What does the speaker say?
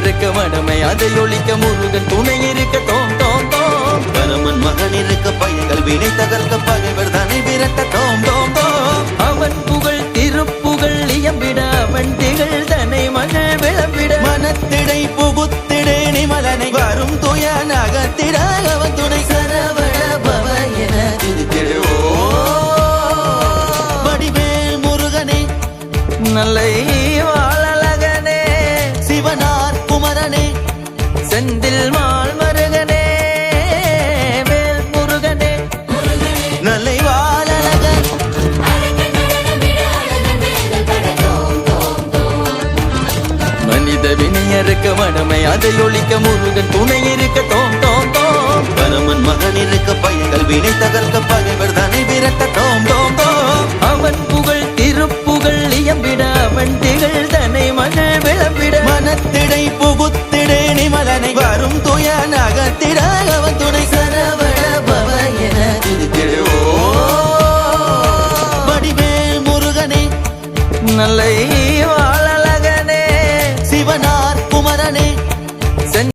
அறுக்க மடமை அதை ஒழிக்க முருகன் துணை இருக்க தோம் தோம் தோம். பரமன் மகன் இருக்க பையங்கள் வினை தகர்க்க பகைவர் தனை விரட்ட தோம் தோம் தோம். அவன் புகழ் திருப்புகழ் இயம்பிட அவன் திகழ் தனை மகள் விளம்பிட மனத்திடை புகுத்திடே நிமலனை வரும் துய நகத்திட அவன் துணை சரவண பவ என திருத்திடுவோ. வடிவேல் முருகனே நல்லை வாழலகனே சிவனார் குமரனே செந்தில் மால் மருகனே வேல் முருகனே நல்லை வாழலகன். மனித வினை அறுக்க மடமை அதை ஒழிக்க முருகன் துணை இருக்க தோம் தோம் தோம். பரமன் மகன் இருக்க பையங்கள் வினை தகர்க்க பகைவர் தனை விரட்ட தோம் தோம் தோம். அவன் புகழ் திருப்புகழ் இயம்பிட அவன் திகழ் தனை மகள் விளம்பிட மனத்திடை புகுத்திடே நிமலனை வரும் துய நகத்திட அவன் துணை சரவண பவ என திருத்திடுவோ. வடிவேல் முருகனே நல்லை